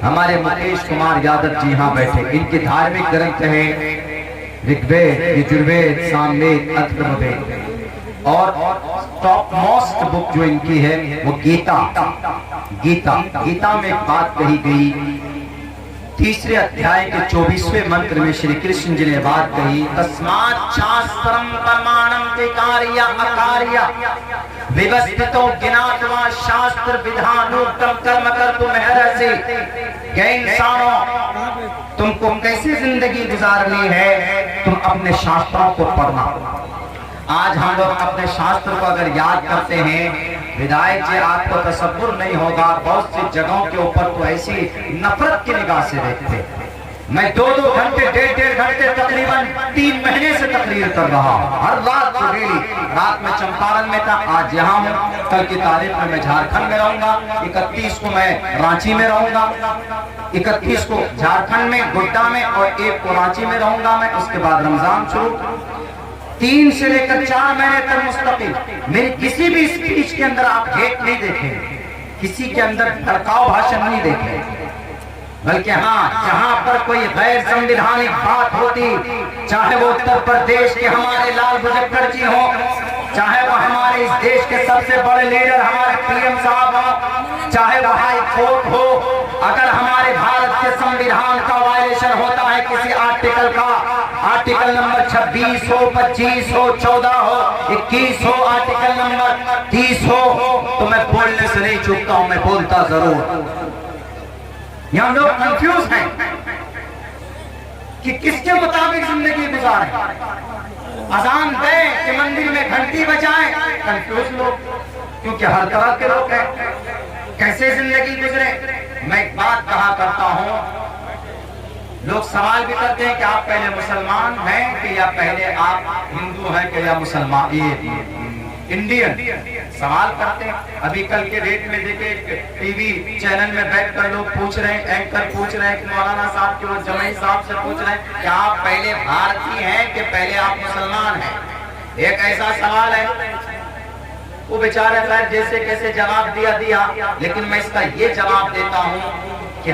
हमारे मुकेश कुमार यादव जी यहाँ बैठे। इनके धार्मिक ग्रंथ है ऋग्वेद, यजुर्वेद, सामवेद, अथर्ववेद और टॉप मोस्ट बुक जो इनकी है वो गीता। गीता में एक बात कही गई, तीसरे अध्याय के 24वें मंत्र में श्री कृष्ण जी ने बात कही, तस्मात् शास्त्रम प्रमाणम ते कार्य अकार्य व्यवस्थितो ज्ञात्वा शास्त्र विधानोक्तम कर्म कर्तुमर्हसि। इंसानों, तुमको कैसे जिंदगी गुजारनी है, तुम अपने शास्त्रों को पढ़ना। आज हम लोग अपने शास्त्र को अगर याद करते हैं, विधायक जी आपको तसव्वुर नहीं होगा, बहुत सी जगहों के ऊपर तो ऐसी नफरत की निगाह से देखते। मैं 2-2 घंटे, 1.5 घंटे, तकरीबन 3 महीने से तकरीर कर रहा हूँ, हर रात को डेली। रात में चंपारण में था, आज यहाँ हूँ, कल की तारीख में मैं झारखंड में रहूंगा, 31 को मैं रांची में रहूंगा, 31 को झारखंड में गोड्डा में और 1 को रांची में रहूंगा मैं। उसके बाद रमजान शुरू, 3 से लेकर 4 महीने तक मुस्तकिल। मेरी किसी भी स्पीच के अंदर आप हेट नहीं देखेंगे, किसी के अंदर भड़काऊ भाषण नहीं देखेंगे, बल्कि हाँ, जहां पर कोई गैर संवैधानिक बात होती, चाहे वो उत्तर प्रदेश के हमारे लाल बुजक्कर जी हो, चाहे वो हमारे इस देश के सबसे बड़े लीडर हमारे पीएम साहब हो, चाहे वो हाई कोर्ट हो, अगर हमारे भारत के संविधान का वायलेशन होता है किसी आर्टिकल का, आर्टिकल नंबर 26 हो, 25 हो, 14 हो, 21 हो, आर्टिकल नंबर 30 हो, तो मैं बोलने से नहीं चूकता हूं, मैं बोलता जरूर। यहाँ लोग कंफ्यूज हैं कि किसके मुताबिक जिंदगी गुजारें। अजान दें कि मंदिर में घंटी बजाएं, कंफ्यूज लोग, क्योंकि हर तरह के लोग हैं, कैसे जिंदगी गुजरे। मैं एक बात कहा करता हूं, लोग सवाल भी करते हैं कि आप पहले मुसलमान हैं कि या पहले आप हिंदू हैं कि या मुसलमान, ये इंडियन सवाल करते हैं। अभी कल के डेट में देखे टीवी चैनल में बैठकर लोग पूछ रहे हैं, एंकर पूछ रहे हैं कि मौलाना साहब के वो जमाई साहब से पूछ रहे हैं कि आप पहले भारतीय हैं कि पहले आप मुसलमान हैं। एक ऐसा सवाल है, वो बेचारे शायद जैसे कैसे जवाब दिया, लेकिन मैं इसका ये जवाब देता हूँ कि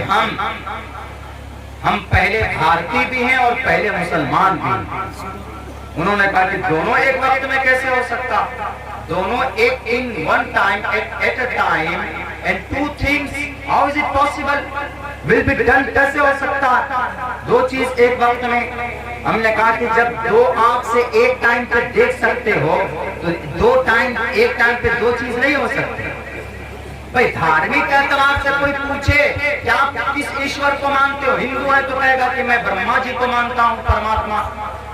हम पहले भारतीय भी हैं और पहले मुसलमान भी हैं। उन्होंने कहा कि दोनों एक वक्त में कैसे हो सकता, दोनों एक in one time at a time and 2 things how is it possible will be done, कैसे हो सकता दो चीज एक वक्त में। हमने कहा कि जब 2 आंख से एक टाइम पे देख सकते हो तो 2 टाइम एक टाइम पे 2 चीज नहीं हो सकती। भाई धार्मिक एतबार से कोई पूछे कि आप किस ईश्वर को मानते हो, हिंदू है तो कहेगा कि मैं ब्रह्मा जी को मानता हूँ परमात्मा,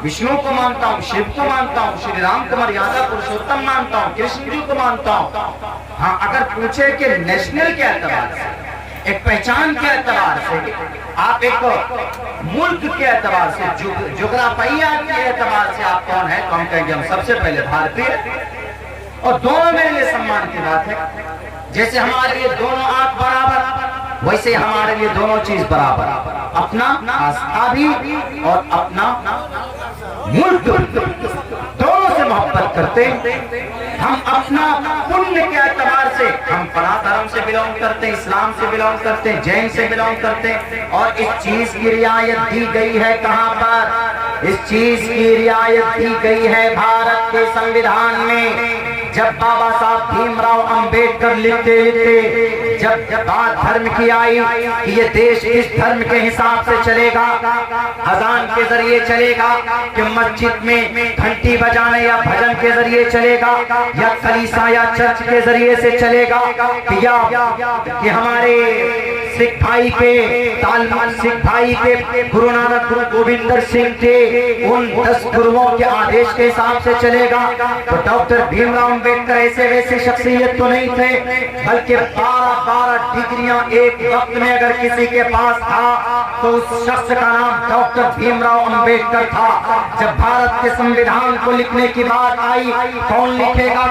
विष्णु को मानता हूँ, शिव को मानता हूँ, श्री राम को मर्यादा पुरुषोत्तम मानता हूँ, कृष्ण जी को मानता हूँ। हाँ, अगर पूछे कि नेशनल के एतबार से, एक पहचान के एतबार से, आप एक मुल्क के एतबार से, जुगराफिया के एतबार से आप कौन है, तो हम कहेंगे हम सबसे पहले भारतीय। और दोनों मेरे लिए सम्मान की बात है। जैसे हमारे लिए दोनों आंख बराबर, वैसे हमारे लिए दोनों चीज बराबर, अपना आस्था भी और अपना मुल्क, दोनों से मोहब्बत करते। हम अपना पुण्य के एतबार से, हम फला धर्म से बिलोंग करते हैं, इस्लाम से बिलोंग करते हैं, जैन से बिलोंग करते हैं, और इस चीज की रियायत दी गई है कहां पर, इस चीज की रियायत दी गई है भारत के संविधान में। जब बाबा साहब भीमराव अंबेडकर लिखते जब बात धर्म की आई कि ये देश इस धर्म के हिसाब से चलेगा, अजान के जरिए चलेगा कि मस्जिद में घंटी बजाने या भजन के जरिए चलेगा, या कलीसा या चर्च के जरिए से चलेगा, या कि हमारे सिख भाई के गुरु नानक गुरु गोविंद सिंह के उन 10 गुरुओं के आदेश के हिसाब से चलेगा। तो डॉक्टर भीमराव अंबेडकर ऐसे वैसे शख्सियत तो नहीं थे, बल्कि 12 डिग्रियां एक वक्त में अगर किसी के पास था तो उस शख्स का नाम डॉक्टर भीमराव अंबेडकर था। जब भारत के संविधान को लिखने की बात आई, कौन लिखेगा,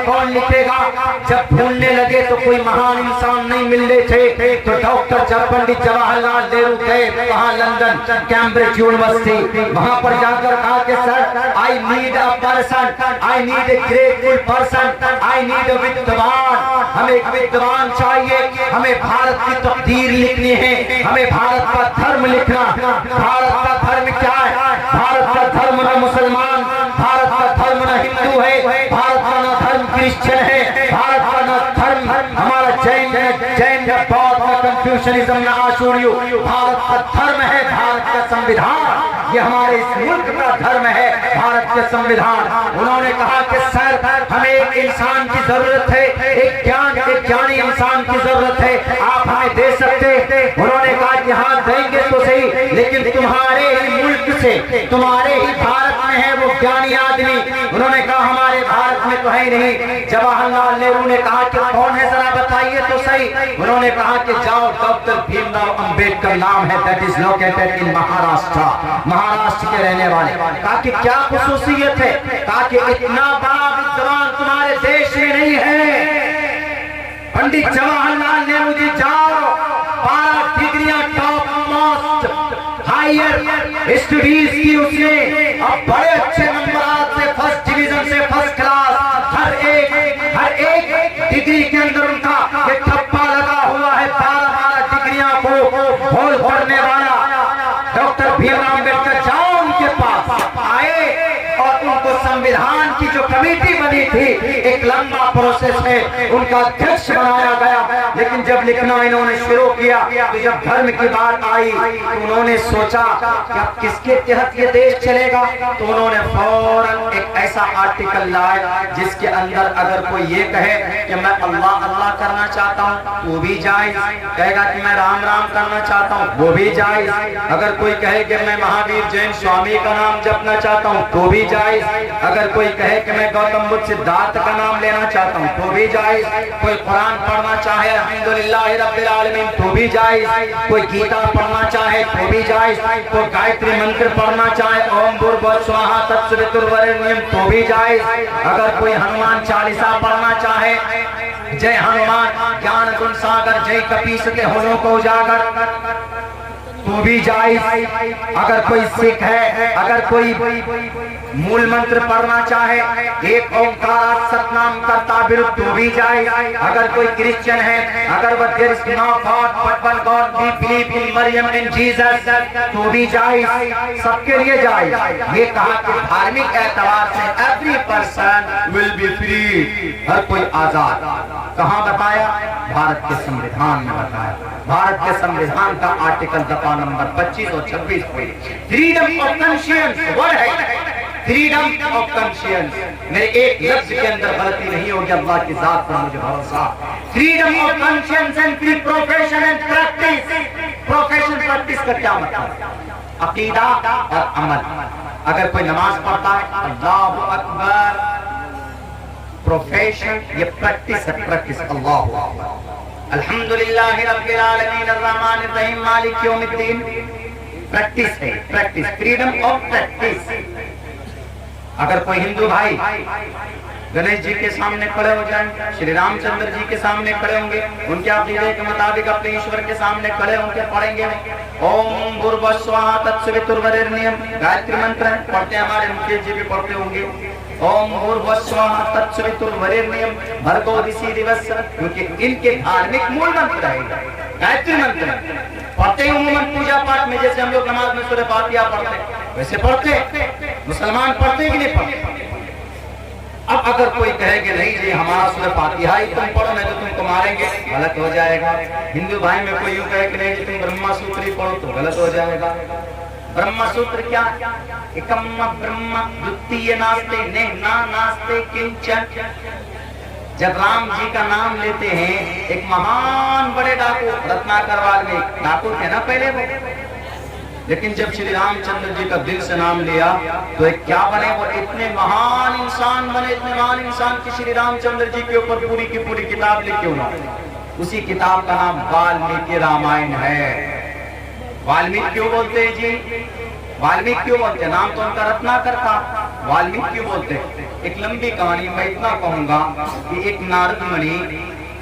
जब भूलने लगे तो कोई महान इंसान नहीं मिल रहे थे, तो डॉक्टर जब पंडित जवाहरलाल नेहरू गए कहा लंदन कैम्ब्रिज यूनिवर्सिटी, वहां पर जाकर कहा कि sir I need a person, I need a grateful person, I need a विद्वान, हमें एक विद्वान चाहिए, हमें भारत की तकदीर लिखनी है, हमें भारत का धर्म लिखना। भारत का धर्म क्या है? भारत का धर्म न मुसलमान, भारत का धर्म न हिंदू है, भारत का न धर्म क्रिश्चियन है, भारत का न धर्म हमारा जैन बौद्ध न कंफ्यूशनिज्म न आशूर्य, भारत का धर्म है भारत का संविधान, ये हमारे इस मुल्क का धर्म है भारत का संविधान। उन्होंने कहा कि सर हमें एक इंसान की जरूरत है, एक ज्ञानी इंसान की जरूरत है, आप हमें दे सकते? उन्होंने कहा कि हाँ देंगे तो सही, लेकिन तुम्हारे ही मुल्क से, तुम्हारे ही भारत में है वो ज्ञानी आदमी। उन्होंने कहा हमारे भारत में तो है नहीं। जवाहरलाल नेहरू ने कहा कि कौन है जरा बताइए तो सही। उन्होंने कहा कि जाओ डॉक्टर भीमराव अंबेडकर नाम है, that is located in Maharashtra, Maharashtra के रहने वाले। कहा कि क्या खुसूसियत है? कहा कि इतना बड़ा विद्वान तुम्हारे देश में नहीं है। पंडित जवाहरलाल नेहरू जी जाओ, 12 डिग्रियां टॉप मोस्ट हायर स्टडीज की उसने, अब बड़े अच्छे नंबर से फर्स्ट डिवीजन से फर्स्ट क्लास, हर एक डिग्री के अंदर उनका ये ठप्पा लगा हुआ है। 12 डिग्रियां को होल्ड करने वाला डॉक्टर भीमराव अम्बेडकर जाओ उनके पास, आए और उनको संविधान की जो कमेटी बनी थी, एक लंबा प्रोसेस है, उनका अध्यक्ष बनाया गया। लेकिन जब लिखना इन्होंने शुरू किया तो जब धर्म की बात आई तो उन्होंने सोचा कि अब किसके तहत ये देश चलेगा, तो उन्होंने फौरन एक ऐसा आर्टिकल लाया जिसके अंदर अगर कोई ये कहे कि मैं अल्लाह अल्लाह करना चाहता हूँ वो भी जायज, कहेगा कि मैं राम राम करना चाहता हूँ वो भी जायज, अगर कोई कहे कि मैं महावीर जैन स्वामी का नाम जपना चाहता हूँ तो भी जायज, अगर कोई कहे कि मैं गौतम बुद्ध सिद्धार्थ का नाम लेना चाहता हूँ तो भी जायज, कोई कुरान पढ़ना चाहे अल्हम्दुलिल्लाह रब्बिल आलमीन तो भी जायज, कोई गीता पढ़ना चाहे तो भी जायज, कोई गायत्री मंत्र पढ़ना चाहे ओम भूर्भुवः स्वाहा तत्सवितुर्वरेण्यम तो भी जायज, अगर कोई हनुमान चालीसा पढ़ना चाहे, जय हनुमान ज्ञान गुण सागर जय कपीसते होलों को उजागर तो भी जायज, अगर कोई सिख है, अगर कोई मूल मंत्र पढ़ना चाहे एक ओंकार सतनाम करता विरुद्ध तो भी जायज, अगर कोई क्रिश्चियन है, अगर वह there is no God but one God we believe in Mariam in Jesus तो भी जायज, सबके लिए जायज। ये कहा कि धार्मिक एतबार से every person will be free, हर कोई आजाद। कहाँ बताया? भारत के संविधान में बताया। भारत के संविधान का आर्टिकल दफा नंबर 25 और 26 पे फ्रीडम ऑफ कॉन्शियंस वर्ड है, फ्रीडम ऑफ कॉन्शियंस। मेरे एक लफ्ज के अंदर गलती नहीं होगी, अल्लाह की जात पर मुझे भरोसा। Freedom of conscience and free profession and practice. Profession practice का क्या मतलब? अकीदा और अमल। अगर कोई नमाज पढ़ता है अल्लाहु अकबर, प्रोफेशन ये प्रैक्टिस है, प्रैक्टिस अल्लाहु अकबर। अल्हम्दुलिल्लाह रब्बिल आलमीन अर्रहमानिर रहीम मालिक यौमिद्दीन, प्रैक्टिस है, प्रैक्टिस, फ्रीडम ऑफ प्रैक्टिस। अगर कोई हिंदू भाई गणेश जी के सामने खड़े हो जाए, श्री रामचंद्र जी के सामने खड़े होंगे, उनके अक़ीदे के मुताबिक अपने ईश्वर के सामने खड़े होंगे, पढ़ेंगे ओम भूर्भुवः स्वाहा तत्सवितुर्वरेण्यम गायत्री मंत्र पढ़ते हमारे मुकेश जी भी पढ़ते होंगे, ओम भूर्भुवः स्वाहा तत्सवितुर्वरेण्यम भर्गो दिशि दिवस, क्योंकि इनके धार्मिक मूल मंत्र है, गायत्री मंत्र पढ़ते हैं उम्मन पूजा पाठ में, जैसे हम लोग नमाज में सूरह फातिहा पढ़ते वैसे पढ़ते। मुसलमान पढ़ते कि नहीं पढ़ते? अब अगर कोई कहेगा नहीं जी हमारा सूरह फातिहा ही तुम पढ़ो नहीं तो तुमको मारेंगे, गलत हो जाएगा। हिंदू भाई में कोई यूं कहे कि नहीं जी तुम ब्रह्मा सूत्र ही पढ़ो तो गलत हो जाएगा। ब्रह्म सूत्र क्या? एकम ब्रह्म द्वितीय नास्ते नेह नास्ते किंचन। जब राम जी का नाम लेते हैं, एक महान बड़े डाकू रत्नाकर वाल्मीकि डाकू थे ना पहले वो, लेकिन जब श्री रामचंद्र जी का दिल से नाम लिया तो एक क्या बने, वो इतने महान इंसान बने, इतने महान इंसान की श्री रामचंद्र जी के ऊपर पूरी की पूरी किताब लिखी उन्होंने। उसी किताब का नाम वाल्मीकि रामायण है। वाल्मीकि क्यों बोलते हैं जी? वाल्मीकि क्यों बोलते हैं? नाम तो उनका रत्नाकर था, वाल्मीकि क्यों बोलते हैं? एक लंबी कहानी मैं इतना कहूंगा कि एक नारद मुनि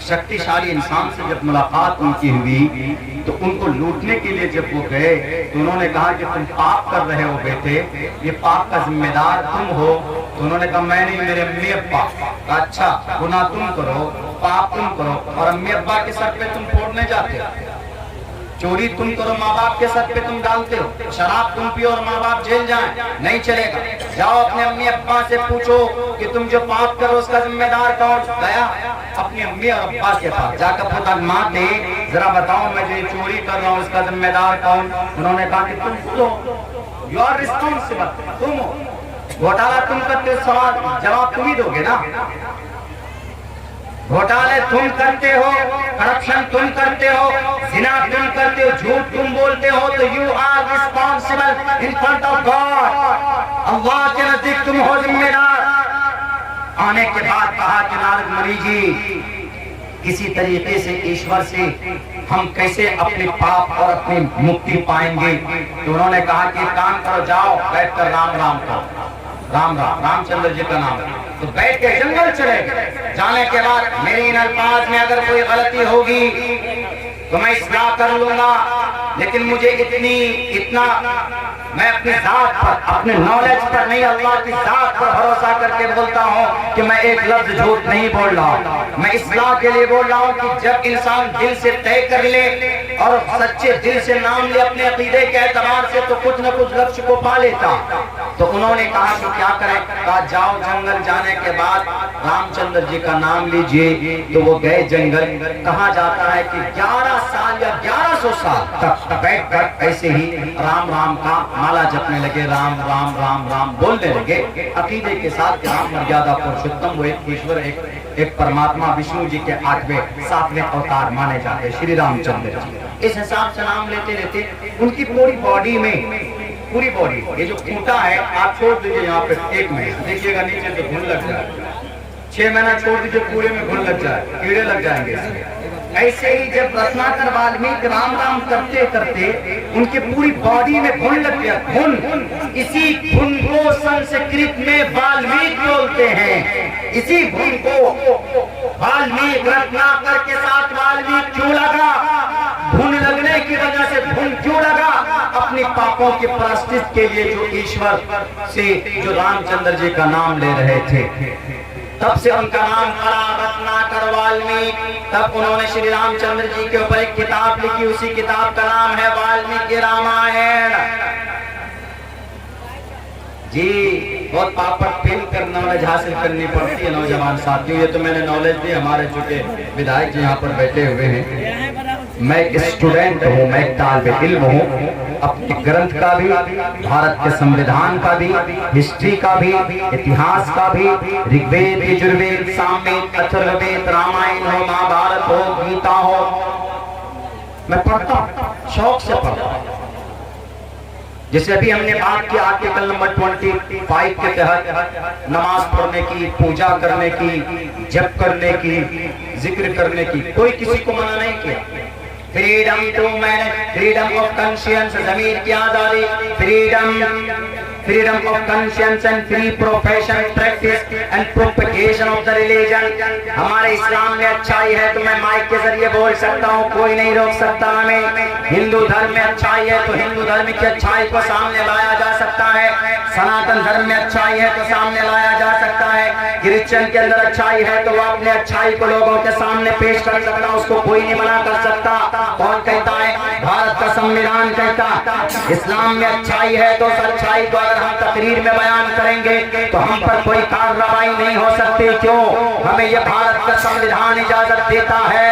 शक्तिशाली इंसान से जब मुलाकात उनकी हुई तो उनको लूटने के लिए जब वो गए तो उन्होंने कहा कि तुम पाप कर रहे हो बेटे, ये पाप का जिम्मेदार तुम हो। तो उन्होंने कहा मैं नहीं, मेरे अम्मी अब्बा। अच्छा, गुनाह तुम करो, पाप तुम करो और अम्मी अब्बा के सर पे तुम फोड़ने जाते हो। चोरी तुम करो, माँ बाप के सर पे तुम डालते हो। शराब तुम पियो और माँ बाप जेल जाएं, नहीं चलेगा। जाओ अपने अम्मी अब्बा से पूछो कि तुम जो पाप करो उसका जिम्मेदार कौन। गया अपनी अम्मी और अब्बा के पास, जाकर पूछा माँ थे जरा बताओ मैं जो चोरी कर रहा हूँ इसका जिम्मेदार कौन। उन्होंने कहा कि तुम हो, यू आर रिस्पॉन्सिबल, तुम हो। घोटाला तुम करते हो, सवाल जवाब तुम ही दोगे ना। घोटाले तुम करते हो, करप्शन तुम करते हो, जिना तुम करते हो, झूठ तुम बोलते हो, तो you are responsible in front of God. अल्लाह के नजदीक तुम हो जिम्मेदार। आने के बाद कहा कि नारद मुनि जी, किसी तरीके से ईश्वर से हम कैसे अपने पाप और अपनी मुक्ति पाएंगे। तो उन्होंने कहा कि काम करो, जाओ बैठकर राम राम करो। राम राम, रामचंद्र जी का नाम। तो बैठ के जंगल चले गए। जाने के बाद मेरी इन अल्फाज में अगर कोई गलती होगी तो मैं इस्लाह कर लूंगा, लेकिन मुझे इतना मैं अपनी जात पर, अपने नॉलेज पर नहीं, अल्लाह की जात पर भरोसा करके बोलता हूँ कि मैं एक लफ्ज झूठ नहीं बोल रहा हूँ। मैं इस्लाह के लिए बोल रहा हूँ कि जब इंसान दिल से तय कर ले और सच्चे दिल से नाम ले अपने अकीदे के एतबार से, तो कुछ न कुछ लक्ष्य को पा लेता। तो उन्होंने कहा कि क्या करें। कहा जाओ जंगल। जाने के बाद रामचंद्र जी का नाम लीजिए। तो वो गए जंगल। कहा जाता है कि 11 साल या 1100 साल तक बैठकर ऐसे ही राम राम का माला जपने लगे। राम राम राम राम बोलने लगे अकीदे के साथ। राम मर्यादा पुरुषोत्तम, वो एक ईश्वर, एक परमात्मा विष्णु जी के 8वें 7वें अवतार माने जाते श्री रामचंद्र जी। इस हिसाब से नाम लेते रहते। उनकी पूरी बॉडी में, पूरी बॉडी, ये जो खूंटा है आप छोड़ दीजिए यहाँ पे 1 महीना, देखिएगा नीचे से घुन लग जाए। 6 महीना छोड़ दीजिए, पूरे में घुन लग जाए, कीड़े लग जाएंगे इसमें। ऐसे ही जब रत्नाकर वाल्मीकि राम राम करते करते उनकी पूरी बॉडी में घुन लग गया। घुन, इसी घुन को संस्कृत में वाल्मीकि बोलते हैं। इसी घुन को वाल्मीकि, रत्नाकर के साथ वाल्मीकि क्यों लगा, घुन लगने की वजह से घुन क्यों लगा, अपने पापों के प्रायश्चित के लिए जो ईश्वर से जो रामचंद्र जी का नाम ले रहे थे, तब से उनका नाम पड़ा रत्नाकर वाल्मीकि। तब उन्होंने श्री रामचंद्र जी के ऊपर एक किताब लिखी, उसी किताब का नाम है वाल्मीकि रामायण। जी बहुत पापड़ पिन कर नॉलेज हासिल करनी पड़ती है नौजवान साथियों। ये तो मैंने नॉलेज दी, हमारे चूंकि विधायक जी यहाँ पर बैठे हुए हैं। मैं एक स्टूडेंट हूँ, मैं एक तालिब इल्म हूँ। अपने ग्रंथ का भी, भारत के संविधान का भी, हिस्ट्री का भी, इतिहास का भी, ऋग्वेद, यजुर्वेद, सामवेद, अथर्ववेद, रामायण हो, महाभारत हो, गीता हो, मैं पढ़ता हूँ, शौक से पढ़ता हूँ। जैसे अभी हमने बात की आर्टिकल नंबर 25 के तहत नमाज पढ़ने की, पूजा करने की, जप करने की, जिक्र करने की, कोई किसी को मना नहीं किया। Freedom to manage, freedom of conscience, जमीर की आजादी, freedom of conscience and free profession, practice and propagation of the religion. हमारे इस्लाम में अच्छाई है तो मैं माइक के जरिए बोल सकता हूँ, कोई नहीं रोक सकता हमें। हिंदू धर्म में अच्छाई है तो हिंदू धर्म की अच्छाई को सामने लाया जा सकता है। सनातन धर्म में अच्छाई है तो सामने लाया जा सकता है। क्रिश्चियन के अंदर अच्छाई है तो वो अपने अच्छाई को लोगों के सामने पेश कर सकता, उसको कोई नहीं मना कर सकता। कौन कहता है? भारत का संविधान कहता। इस्लाम में अच्छाई है तो उस अच्छाई को अगर हम तकरीर में बयान करेंगे तो हम पर कोई कार्रवाई नहीं हो सकती। क्यों? हमें यह भारत का संविधान इजाजत देता है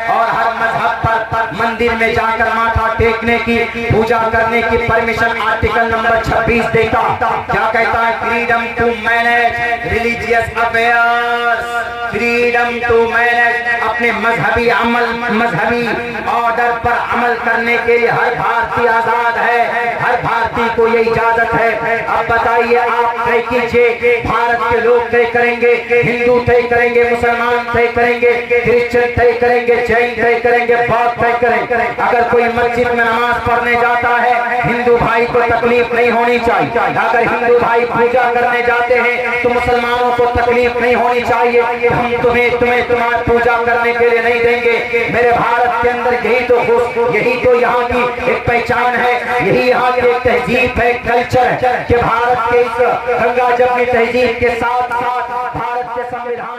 और हर मजहब पर मंदिर में जाकर माथा टेकने की, पूजा करने की परमिशन आर्टिकल नंबर 26 देता। क्या कहता है? Freedom to manage religious affairs, freedom to manage अपने मजहबी अमल, मजहबी ऑर्डर पर पर अमल करने के लिए हर भारतीय आजाद है, हर भारतीय को ये इजाजत है। अब बताइए, आप तय कीजिए, भारत के लोग तय करेंगे, हिंदू तय करेंगे, मुसलमान तय करेंगे, क्रिश्चियन तय करेंगे, जैन तय करेंगे, बौद्ध तय करेंगे। अगर कोई मस्जिद में नमाज पढ़ने जाता है, हिंदू भाई को तकलीफ नहीं होनी चाहिए। अगर हिंदू भाई पूजा करने जाते हैं तो मुसलमानों को तकलीफ नहीं होनी चाहिए। हम तुम्हें तुम्हारी पूजा करने के लिए नहीं देंगे। मेरे भारत के अंदर यही तो यहाँ की एक पहचान है, यही यहाँ की एक तहजीब है, कल्चर है कि भारत के इस गंगा जमुनी तहजीब के साथ साथ भारत के संविधान